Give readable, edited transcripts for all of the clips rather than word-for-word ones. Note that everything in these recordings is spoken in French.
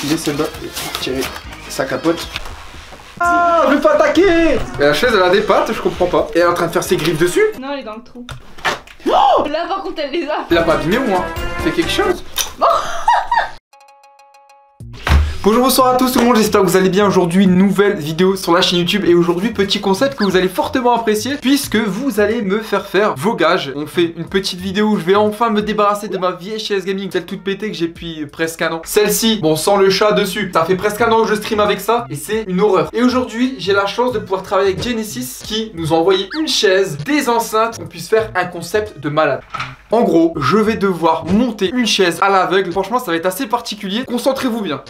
utiliser celle-là et tirer sa capote. Ah, je veux pas attaquer. Mais la chaise elle a des pattes, je comprends pas. Et elle est en train de faire ses griffes dessus. Non, elle est dans le trou. Oh, là par contre elle les a. Elle a pas abîmé au moins. Fais quelque chose. Bonjour, bonsoir à tous tout le monde, j'espère que vous allez bien. Aujourd'hui, nouvelle vidéo sur la chaîne YouTube. Et aujourd'hui, petit concept que vous allez fortement apprécier, puisque vous allez me faire vos gages. On fait une petite vidéo où je vais enfin me débarrasser de ma vieille chaise gaming, celle toute pétée que j'ai depuis presque un an. Celle-ci, bon, sans le chat dessus, ça fait presque un an que je stream avec ça et c'est une horreur. Et aujourd'hui, j'ai la chance de pouvoir travailler avec Genesis qui nous a envoyé une chaise, des enceintes, qu'on puisse faire un concept de malade. En gros, je vais devoir monter une chaise à l'aveugle. Franchement, ça va être assez particulier. Concentrez-vous bien.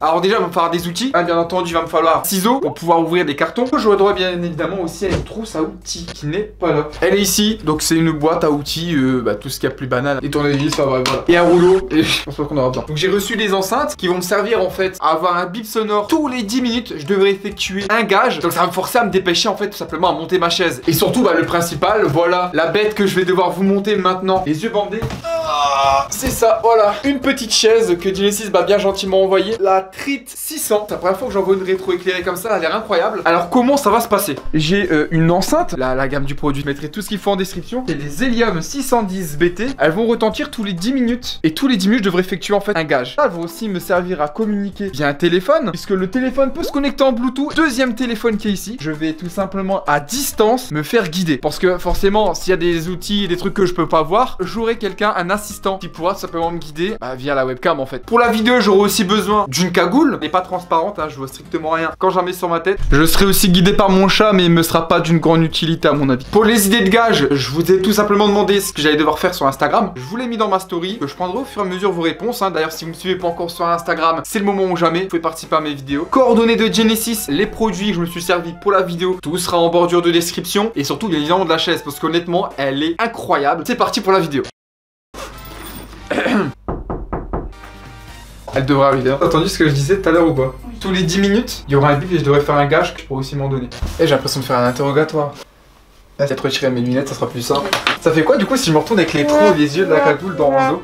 Alors déjà il va me falloir des outils, bien entendu il va me falloir ciseaux pour pouvoir ouvrir des cartons. J'aurais droit bien évidemment aussi à une trousse à outils qui n'est pas là. Elle est ici, donc c'est une boîte à outils, tout ce qu'il y a plus banal. Des tournevis, enfin bref, voilà. Et un rouleau, et je pense pas qu'on aura besoin. Donc j'ai reçu des enceintes qui vont me servir en fait à avoir un bip sonore tous les 10 minutes. Je devrais effectuer un gage, donc ça va me forcer à me dépêcher en fait tout simplement à monter ma chaise. Et surtout le principal, voilà, la bête que je vais devoir vous monter maintenant. Les yeux bandés. C'est ça, voilà. Une petite chaise que Genesis m'a bien gentiment envoyée. La Trit 600. C'est la première fois que j'envoie une rétro éclairée comme ça, elle a l'air incroyable. Alors comment ça va se passer? J'ai une enceinte, la gamme du produit, je mettrai tout ce qu'il faut en description. C'est des Helium 610 BT. Elles vont retentir tous les 10 minutes. Et tous les 10 minutes, je devrais effectuer en fait un gage. Elles vont aussi me servir à communiquer via un téléphone, puisque le téléphone peut se connecter en Bluetooth. Deuxième téléphone qui est ici. Je vais tout simplement à distance me faire guider. Parce que forcément, s'il y a des outils et des trucs que je peux pas voir, j'aurai quelqu'un, un assistant qui pourra tout simplement me guider via la webcam en fait. Pour la vidéo, j'aurai aussi besoin d'une cagoule. Elle n'est pas transparente, hein, je vois strictement rien quand j'en mets sur ma tête. Je serai aussi guidé par mon chat, mais il me sera pas d'une grande utilité à mon avis. Pour les idées de gage, je vous ai tout simplement demandé ce que j'allais devoir faire sur Instagram. Je vous l'ai mis dans ma story. Je prendrai au fur et à mesure vos réponses. Hein. D'ailleurs, si vous me suivez pas encore sur Instagram, c'est le moment ou jamais. Vous pouvez participer à mes vidéos. Coordonnées de Genesis, les produits que je me suis servi pour la vidéo, tout sera en bordure de description. Et surtout, bien évidemment, de la chaise, parce qu'honnêtement, elle est incroyable. C'est parti pour la vidéo. Elle devrait arriver. T'as entendu ce que je disais tout à l'heure ou pas? Oui. Tous les 10 minutes, il y aura un bip et je devrais faire un gage que je pourrais aussi m'en donner. Et j'ai l'impression de faire un interrogatoire. Peut-être retirer mes lunettes, ça sera plus simple. Ça fait quoi du coup si je me retourne avec les trous et les yeux de la cagoule dans mon dos?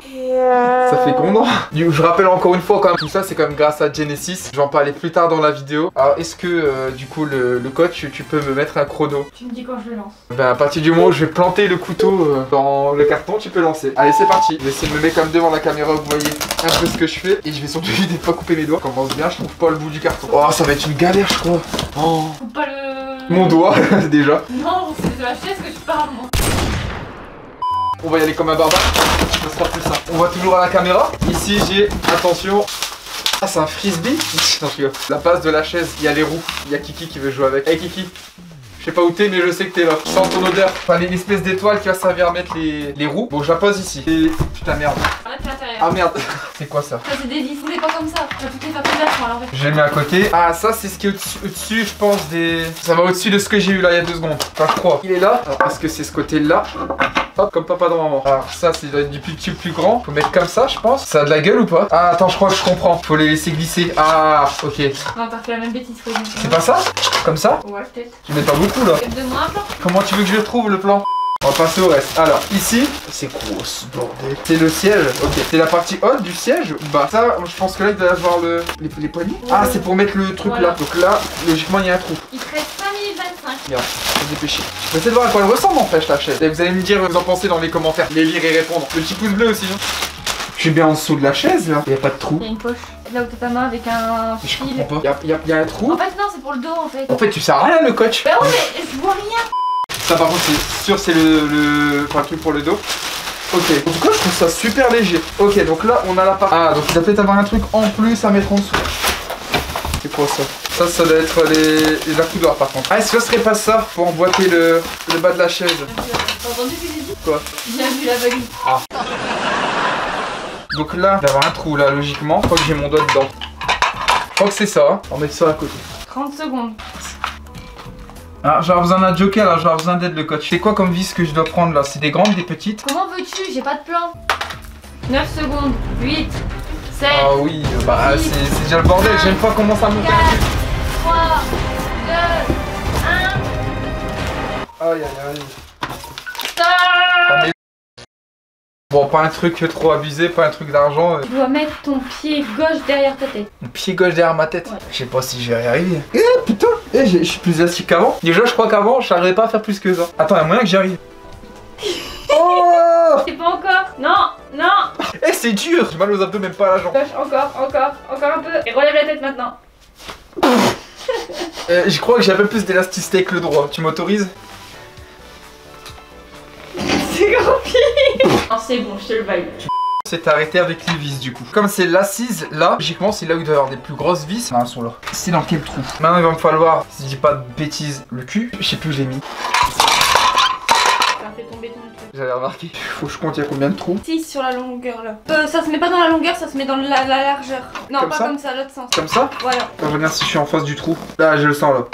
Ça fait comment? Je rappelle encore une fois quand même, tout ça c'est quand même grâce à Genesis. Je vais en parler plus tard dans la vidéo. Alors est-ce que du coup le coach, tu peux me mettre un chrono? Tu me dis quand je le lance. Ben à partir du moment où je vais planter le couteau dans le carton, tu peux lancer. Allez c'est parti. Je vais essayer de me mettre comme devant la caméra, vous voyez un peu ce que je fais. Et je vais surtout éviter de pas couper mes doigts. Ça commence bien, je trouve pas le bout du carton. Oh ça va être une galère je crois. Oh. Coupe pas le... Mon doigt déjà. Non, c'est de la chaise que je parle moi. On va y aller comme un barbare, ça sera plus simple. On voit toujours à la caméra. Ici j'ai, attention. Ah c'est un frisbee. Non je rigole. La base de la chaise, il y a les roues. Il y a Kiki qui veut jouer avec. Hey Kiki. Je sais pas où t'es mais je sais que t'es là. Je sens ton odeur. Enfin l'espèce d'étoile qui va servir à mettre les roues. Bon je la pose ici. Et putain merde. Ah merde. C'est quoi ça? Ça c'est des vis, mais pas comme ça. T'as toutes les fabrications à l'envers. Je les mets à côté. Ah ça c'est ce qui est au-dessus je pense des... Ça va au-dessus de ce que j'ai eu là il y a 2 secondes. Enfin je crois. Il est là. Alors est-ce que c'est ce côté là? Hop, comme papa dans maman. Alors ça c'est du plus petit plus grand. Faut mettre comme ça je pense. Ça a de la gueule ou pas? Ah attends je crois que je comprends. Faut les laisser glisser. Ah ok. Non t'as fait la même bêtise. C'est pas ça? Comme ça? Ouais peut-être. Tu mets pas beaucoup là. Donne-moi un plan. Comment tu veux que je le trouve le plan? On va passer au reste. Alors ici, c'est gros ce bordel. C'est le siège. Ok. C'est la partie haute du siège ou bas? Ça, je pense que là il doit y avoir les poignées. Ouais. Ah c'est pour mettre le truc voilà. Là. Donc là, logiquement il y a un trou. Il te reste 5 minutes 25. Regarde, je vais dépêcher. Je vais essayer de voir à quoi elle ressemble en fait la chaise. Et vous allez me dire ce que vous en pensez dans les commentaires. Les lire et répondre. Le petit pouce bleu aussi. Hein. Je suis bien en dessous de la chaise là. Il n'y a pas de trou. Il y a une poche. Là où t'as ta main avec un fil. Je comprends pas. Il y a un trou. En fait non c'est pour le dos en fait. En fait tu sers à rien le coach. Bah ouais mais je vois rien. Ça par contre c'est sûr c'est le truc pour le dos. Ok, en tout cas je trouve ça super léger. Ok donc là on a la partie. Ah donc il va peut-être avoir un truc en plus à mettre en dessous. C'est quoi ça? Ça doit être les accoudoirs par contre. Ah est-ce que ce serait pas ça pour emboîter le bas de la chaise? T'as entendu ce que j'ai dit? Quoi? Bien vu la valise. Ah. Donc là, il va y avoir un trou là logiquement. Je crois que j'ai mon doigt dedans. Je crois que c'est ça. Hein. On va mettre ça à côté. 30 secondes. Ah, j'aurais besoin d'un joker là, j'aurais besoin d'aide le coach. C'est quoi comme vis que je dois prendre là? C'est des grandes, des petites? Comment veux-tu? J'ai pas de plan. 9 secondes. 8, 7. Ah oui, bah c'est déjà le bordel, j'aime pas comment ça monte. 4, 3, 2, 1. Aïe aïe aïe. Stop! Ah, mais... Bon, pas un truc trop abusé, pas un truc d'argent. Tu dois mettre ton pied gauche derrière ta tête. Mon pied gauche derrière ma tête. Ouais. Je sais pas si je vais y arriver. Eh putain, je suis plus élastique qu'avant. Déjà, je crois qu'avant, je n'arrivais pas à faire plus que ça. Attends, il y a moyen que j'y arrive. Oh. C'est pas encore. Non, non. Eh, c'est dur. J'ai mal aux abdos, même pas à la jambe. Gauche, encore un peu. Et relève la tête maintenant. Je crois que j'ai un peu plus d'élasticité que le droit. Tu m'autorises? C'est grand pied. Non, c'est bon, je te le valide. C'est arrêté avec les vis du coup. Comme c'est l'assise là, logiquement c'est là où il doit y avoir des plus grosses vis. Non, elles sont là. C'est dans quel trou? Maintenant il va me falloir, si je dis pas de bêtises, le cul. Je sais plus où j'ai mis. Ça fait tomber ton truc. J'avais remarqué. Faut que je compte, il y a combien de trous? 6 sur la longueur là. Ça se met pas dans la longueur, ça se met dans la largeur. Non, Comme pas ça comme ça, l'autre sens. Comme ça? Voilà. Attends, je regarde si je suis en face du trou. Là, je le sens là.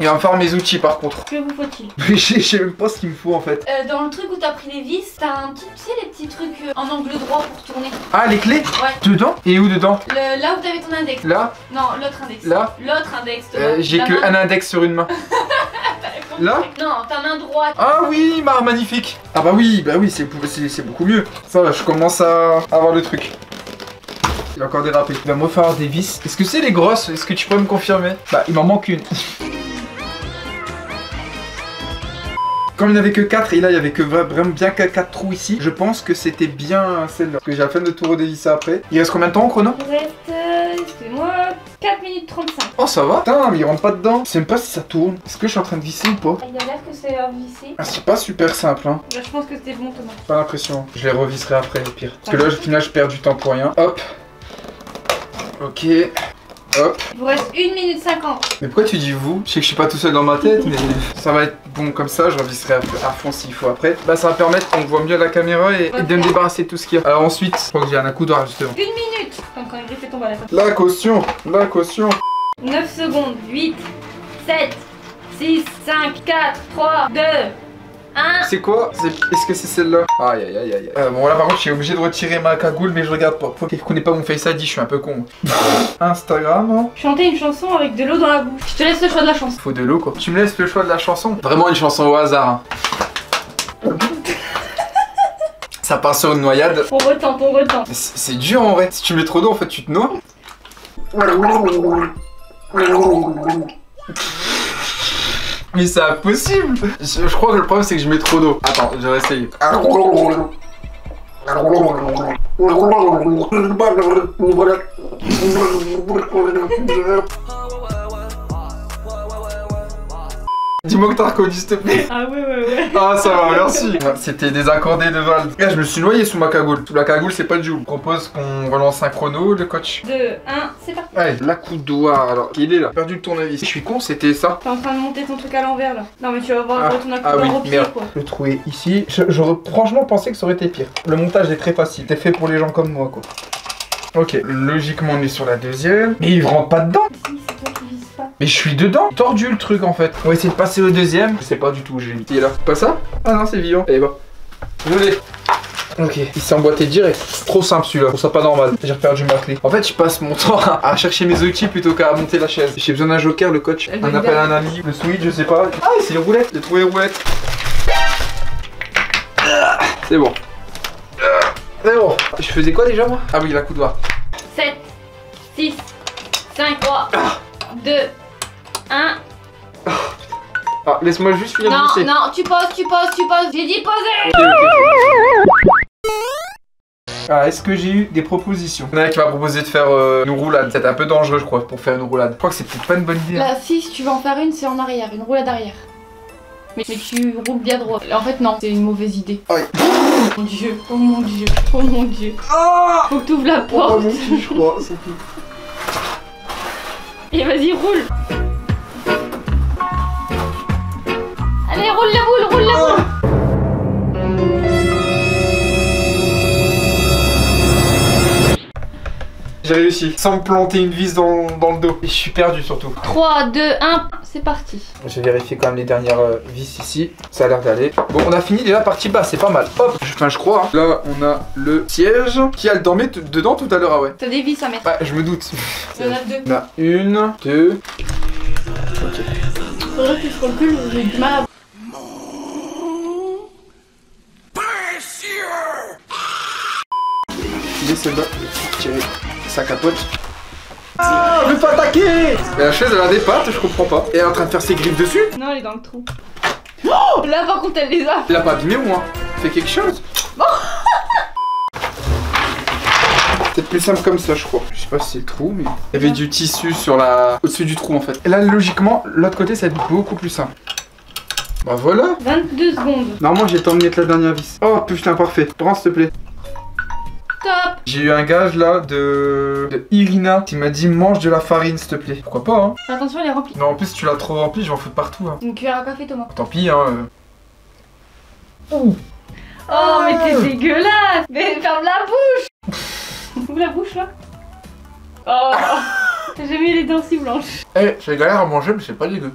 Il va me faire mes outils par contre. Que vous faut-il? Je sais même pas ce qu'il me faut en fait. Dans le truc où t'as pris les vis, t'as un petit, tu sais, les petits trucs en angle droit pour tourner. Ah, les clés? Ouais. Dedans? Et où dedans? Là où t'avais ton index. Là? Non, l'autre index. Là? L'autre index. J'ai que un index sur une main. Là? Non, ta main droite. Ah oui, magnifique. Ah bah oui, c'est beaucoup mieux. Ça va, je commence à avoir le truc. Il va encore déraper. Il va me refaire des vis. Est-ce que c'est les grosses? Est-ce que tu peux me confirmer? Bah, il m'en manque une. Comme il n'y avait que 4 et là il y avait que vraiment bien 4 trous ici, je pense que c'était bien celle-là. Parce que j'ai la flemme de tout redévisser après. Il reste combien de temps au chrono? Il reste, excusez-moi, 4 minutes 35. Oh ça va? Putain, mais il rentre pas dedans. Je sais même pas si ça tourne. Est-ce que je suis en train de visser ou pas? Il a l'air que c'est vissé. Ah, c'est pas super simple hein. Là, je pense que c'était bon Thomas. Pas l'impression. Je les revisserai après au pire. Parce que là, au final, je perds du temps pour rien. Hop. Ok. Hop. Il vous reste 1 minute 50. Mais pourquoi tu dis vous? Je sais que je suis pas tout seul dans ma tête, mais ça va être bon comme ça. Je revisserai à fond s'il faut après. Bah, ça va permettre qu'on voit mieux la caméra et de me débarrasser de tout ce qu'il y a. Alors ensuite, je crois que j'ai un coup d'or justement. 1 minute. Comme quand il griffait ton balai. La caution. La caution. 9 secondes. 8, 7, 6, 5, 4, 3, 2, 1. C'est quoi? Est-ce que c'est celle-là? Aïe aïe aïe aïe. Bon là par contre je suis obligé de retirer ma cagoule mais je regarde pas. Faut qu'il connaît pas mon Face ID, je suis un peu con. Instagram. Chanter une chanson avec de l'eau dans la bouche. Je te laisse le choix de la chanson. Faut de l'eau quoi. Tu me laisses le choix de la chanson? Vraiment une chanson au hasard hein. Ça part sur une noyade. On retente, on retente. C'est dur en vrai. Si tu mets trop d'eau en fait tu te noies. Mais c'est impossible. Je crois que le problème c'est que je mets trop d'eau. Attends, je vais essayer. Dis-moi que t'as reconnu s'il te plaît. Ah ouais. Ah ça va, merci. C'était désaccordé de Val. Là je me suis noyé sous ma cagoule. Sous la cagoule c'est pas le joule. Je propose qu'on relance un chrono, le coach. 2, 1, c'est parti. Allez, la coudoir alors. Il est là. Perdu le tournevis. Je suis con, c'était ça. T'es en train de monter ton truc à l'envers là. Non mais tu vas voir ton accoudoir au pied merde. quoi. Le trou est ici. J'aurais franchement pensé que ça aurait été pire. Le montage est très facile. C'est fait pour les gens comme moi quoi. Ok, logiquement on est sur la deuxième. Mais il rentre pas dedans. Si, c'est toi qui vises pas. Mais je suis dedans. Tordu le truc en fait. On va essayer de passer au deuxième. Je sais pas du tout où j'ai mis. Il est là. Pas ça? Ah non, c'est vivant. Allez, va. Je l'ai. Ok, il s'est emboîté direct. Trop simple celui-là. Je trouve ça pas normal. J'ai perdu ma clé. En fait, je passe mon temps à chercher mes outils plutôt qu'à monter la chaise. J'ai besoin d'un joker, le coach. On appelle un ami. Le switch, je sais pas. Ah, c'est les roulettes. J'ai trouvé les roulettes. C'est bon. C'est bon. Je faisais quoi déjà moi? Ah oui, la coudoir. 7, 6, 5, 3, 2, 1. Ah, laisse-moi juste finir de Non, visser. non, tu poses. J'ai dit poser. Ah, est-ce que j'ai eu des propositions? Il y en a qui m'a proposé de faire une roulade. C'était un peu dangereux, je crois, pour faire une roulade. Je crois que c'est peut-être pas une bonne idée. Là, si tu veux en faire une, c'est en arrière, une roulade arrière. Mais tu roules bien droit. En fait, non, c'est une mauvaise idée. Aïe. Oh mon dieu, oh mon dieu, oh mon dieu. Ah, Faut que tu ouvres la porte. oh mon dieu, je crois, c'est tout. Et vas-y, roule. Allez, roule la boule, roule la boule. J'ai réussi, sans me planter une vis dans le dos. Et je suis perdu surtout. 3, 2, 1, c'est parti. Je vais vérifier quand même les dernières vis ici. Ça a l'air d'aller. Bon, on a fini déjà partie basse, c'est pas mal. Hop, enfin je crois. Hein. Là, on a le siège. Qui a le dormé dedans tout à l'heure, ah ouais. T'as des vis à mettre. Bah, je me doute. Il y en a 2. On a une, deux. Ok. Faudrait que je recule, j'ai du mal à... celle-là. Je vais tirer sa capote. Ah, je veux pas attaquer. Et la chaise elle a des pattes, je comprends pas. Et elle est en train de faire ses griffes dessus. Non, elle est dans le trou. Oh, là par contre elle les a. Il a pas abîmé au moins. Fais quelque chose. C'est plus simple comme ça je crois. Je sais pas si c'est le trou mais... Il y avait du tissu sur la... au-dessus du trou en fait. Et là logiquement, l'autre côté ça va être beaucoup plus simple. Bah voilà. 22 secondes. Normalement j'ai le temps de mettre la dernière vis. Oh putain parfait. Prends s'il te plaît. Top. J'ai eu un gage là de Irina qui m'a dit mange de la farine s'il te plaît. Pourquoi pas hein. Attention, elle est remplie. Non en plus tu l'as trop rempli, je vais en foutre partout hein. Une cuillère à café Thomas. Tant pis hein. Ouh. Oh mais t'es dégueulasse. Mais ferme la bouche. Ouvre la bouche là. Oh. J'ai mis les dents si blanches. Eh, j'ai galère à manger mais c'est pas dégueu.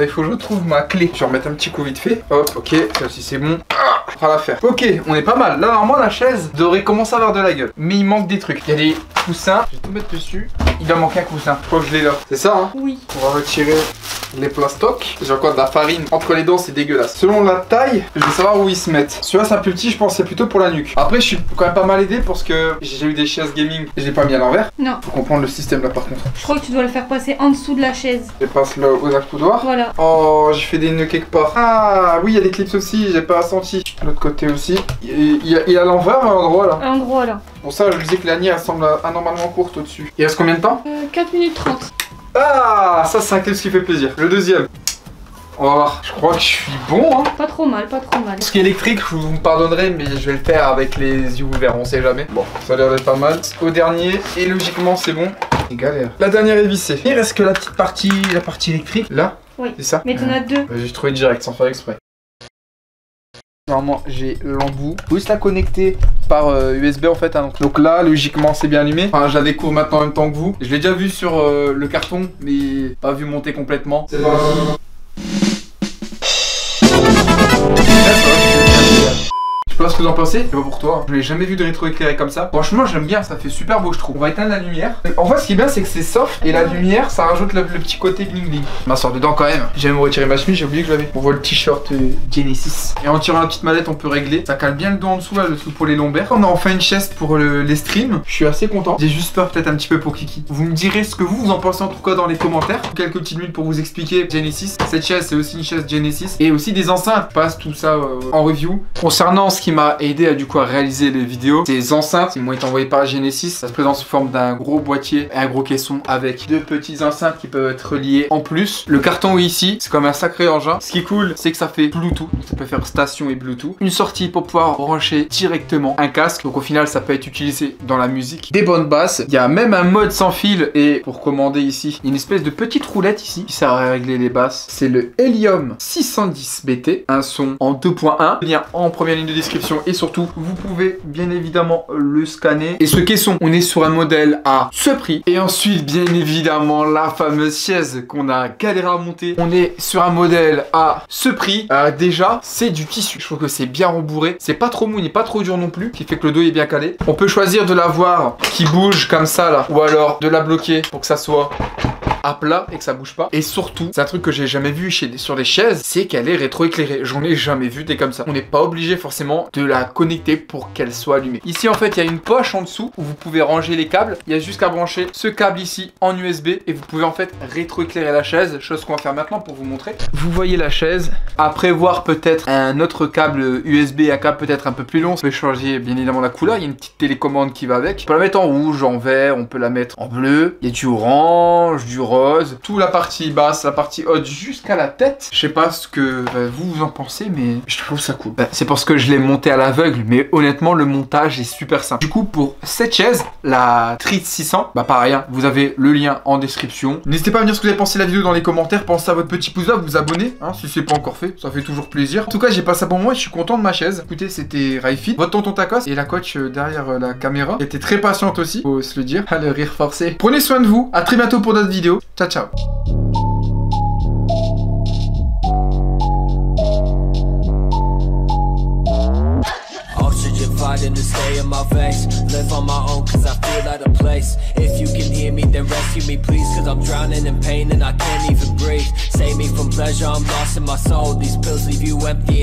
Il faut que je retrouve ma clé. Je vais remettre un petit coup vite fait. Hop, ok, ça aussi c'est bon. Ah, on fera l'affaire. Ok, on est pas mal. Là, normalement, la chaise devrait commencer à avoir de la gueule. Mais il manque des trucs. Il y a des coussins. Je vais tout mettre dessus. Il va manquer un coussin. Je crois que je l'ai là. C'est ça, hein? Oui. On va retirer les plastocs. J'ai encore de la farine entre les dents, c'est dégueulasse. Selon la taille, je vais savoir où ils se mettent. Celui-là, c'est un peu petit, je pense que c'est plutôt pour la nuque. Après, je suis quand même pas mal aidé parce que j'ai eu des chaises gaming et je l'ai pas mis à l'envers. Non. Faut comprendre le système là par contre. Je crois que tu dois le faire passer en dessous de la chaise. Je passe là aux accoudoirs. Voilà. Oh, j'ai fait des nœuds quelque part. Ah oui, il y a des clips aussi, j'ai pas senti. De l'autre côté aussi. Il y a l'envers à l'endroit là. À l'endroit là. Pour ça, je disais que la nuit elle semble anormalement courte au-dessus. Il reste combien de temps? 4 minutes 30. Ah, ça c'est un clip qui fait plaisir. Le deuxième. On va voir. Je crois que je suis bon hein. Pas trop mal, pas trop mal. Ce qui est électrique, vous me pardonnerez, mais je vais le faire avec les yeux ouverts, on sait jamais. Bon, ça a l'air d'être pas mal. Au dernier, et logiquement c'est bon. C'est galère. La dernière est vissée. Il reste que la petite partie, la partie électrique. Là? Oui. C'est ça? Mais t'en as deux. J'ai trouvé direct sans faire exprès. Normalement j'ai l'embout. Faut juste la connecter par USB en fait. Hein. Donc là logiquement c'est bien allumé. Enfin je la découvre maintenant en même temps que vous. Je l'ai déjà vu sur le carton mais pas vu monter complètement. C'est parti. Je sais pas ce que vous en pensez, c'est pas pour toi. Je l'ai jamais vu de rétro éclairé comme ça. Franchement j'aime bien, ça fait super beau je trouve. On va éteindre la lumière. En fait ce qui est bien c'est que c'est soft et la lumière ça rajoute le petit côté bling bling. Je m'asseoir dedans quand même. J'ai même retiré ma chemise, j'ai oublié que je l'avais. On voit le t-shirt Genesis. Et en tirant la petite mallette on peut régler. Ça cale bien le dos en dessous là, le dessous pour les lombaires. On a enfin une chaise pour les streams. Je suis assez content. J'ai juste peur peut-être un petit peu pour Kiki. Vous me direz ce que vous en pensez en tout cas dans les commentaires. Quelques petites minutes pour vous expliquer Genesis. Cette chaise c'est aussi une chaise Genesis. Et aussi des enceintes. Je passe tout ça en review. Concernant ce qui m'a aidé à réaliser les vidéos, ces enceintes, ils m'ont été envoyées par Genesis. Ça se présente sous forme d'un gros boîtier et un gros caisson avec deux petites enceintes qui peuvent être reliées en plus. Le carton est ici, c'est comme un sacré engin. Ce qui est cool, c'est que ça fait Bluetooth, ça peut faire station et Bluetooth. Une sortie pour pouvoir brancher directement un casque, donc au final ça peut être utilisé dans la musique. Des bonnes basses, il y a même un mode sans fil et pour commander ici, une espèce de petite roulette ici qui sert à régler les basses. C'est le Helium 610 BT, un son en 2.1, lien en première ligne de description et surtout vous pouvez bien évidemment le scanner. Et ce caisson, on est sur un modèle à ce prix. Et ensuite bien évidemment la fameuse chaise qu'on a galéré à monter, on est sur un modèle à ce prix. Déjà c'est du tissu, je trouve que c'est bien rembourré, c'est pas trop mou, il n'est pas trop dur non plus, qui fait que le dos est bien calé. On peut choisir de l'avoir qui bouge comme ça là, ou alors de la bloquer pour que ça soit à plat et que ça bouge pas. Et surtout, c'est un truc que j'ai jamais vu sur les chaises, c'est qu'elle est rétroéclairée. J'en ai jamais vu des comme ça. On n'est pas obligé forcément de la connecter pour qu'elle soit allumée. Ici en fait, il y a une poche en dessous où vous pouvez ranger les câbles. Il y a juste qu'à brancher ce câble ici en USB et vous pouvez en fait rétroéclairer la chaise, chose qu'on va faire maintenant pour vous montrer. Vous voyez la chaise. À prévoir peut-être un autre câble USB, un câble peut-être un peu plus long. On peut changer bien évidemment la couleur. Il y a une petite télécommande qui va avec. On peut la mettre en rouge, en vert, on peut la mettre en bleu. Il y a du orange, du rose. Tout la partie basse, la partie haute jusqu'à la tête. Je sais pas ce que vous en pensez, mais je trouve ça cool. C'est parce que je l'ai monté à l'aveugle, mais honnêtement le montage est super simple. Du coup pour cette chaise, la Treat 600, bah pareil, hein, vous avez le lien en description. N'hésitez pas à me dire ce que vous avez pensé de la vidéo dans les commentaires. Pensez à votre petit pouce là, vous abonner hein, si c'est pas encore fait, ça fait toujours plaisir. En tout cas j'ai passé un bon moment et je suis content de ma chaise. Écoutez, c'était Raifit, votre tonton Tacos et la coach derrière la caméra, qui était très patiente aussi, faut se le dire. Ah, le rire forcé. Prenez soin de vous, à très bientôt pour d'autres vidéos. Ciao ciao. Fighting to stay in my veins, live on my own cause I feel out of place. If you can hear me then rescue me please, cause I'm drowning in pain and I can't even breathe. Save me from pleasure, I'm lost in my soul. These pills leave you empty and